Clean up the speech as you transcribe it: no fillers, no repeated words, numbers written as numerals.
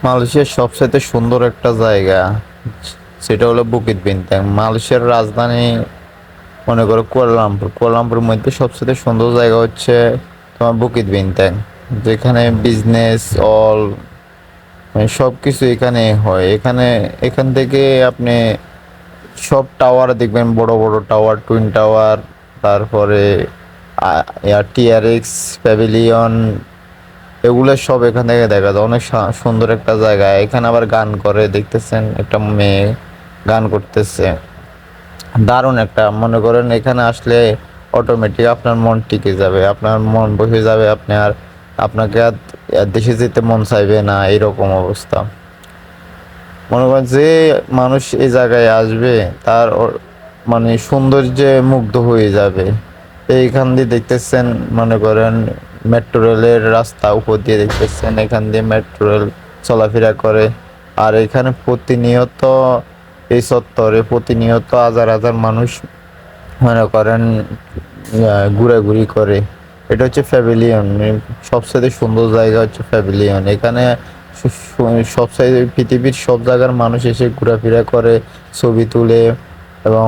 মালয়েশিয়ার সবচেয়ে সুন্দর একটা জায়গা, সেটা হলো বুকিত বিন্তাং। মালয়েশিয়ার রাজধানী মনে করো কুয়ালালামপুর। কুয়ালালামপুরের মধ্যে সবচেয়ে সুন্দর জায়গা হচ্ছে তোমার বুকিত বিন্তাং, যেখানে বিজনেস অল মানে সব কিছু এখানে হয়। এখান থেকে আপনি সব টাওয়ার দেখবেন, বড় বড় টাওয়ার, টুইন টাওয়ার, তারপরে টিআরএক্স প্যাভিলিয়ন, এগুলো সব এখান থেকে দেখা যায়। অনেক সুন্দর একটা জায়গা। এখানে আবার গান করে, দেখতেছেন একটা মেয়ে গান করতেছে, দারুণ একটা। মনে করেন এখানে আসলে অটোমেটিক আপনার মন টিকে যাবে, আপনার মন বসে যাবে, আপনাকে আর দেশে যেতে মন চাইবে না, এরকম অবস্থা। মনে করেন যে মানুষ এই জায়গায় আসবে তার মানে সৌন্দর্যে মুগ্ধ হয়ে যাবে। এইখান দিয়ে দেখতেছেন, মনে করেন মেট্রো রেলের রাস্তা উপর দিয়ে দেখতেছেন, এখান দিয়ে মেট্রো রেল চলাফেরা করে। আর এখানে প্রতিনিয়ত এই চত্বরে প্রতিনিয়ত হাজার হাজার মানুষ মনে করেন ঘোরাঘুরি করে। এটা হচ্ছে প্যাভিলিয়ন। সবচেয়ে সুন্দর জায়গা হচ্ছে প্যাভিলিয়ন। এখানে সবচেয়ে পৃথিবীর সব জায়গার মানুষ এসে ঘোরাফেরা করে, ছবি তুলে এবং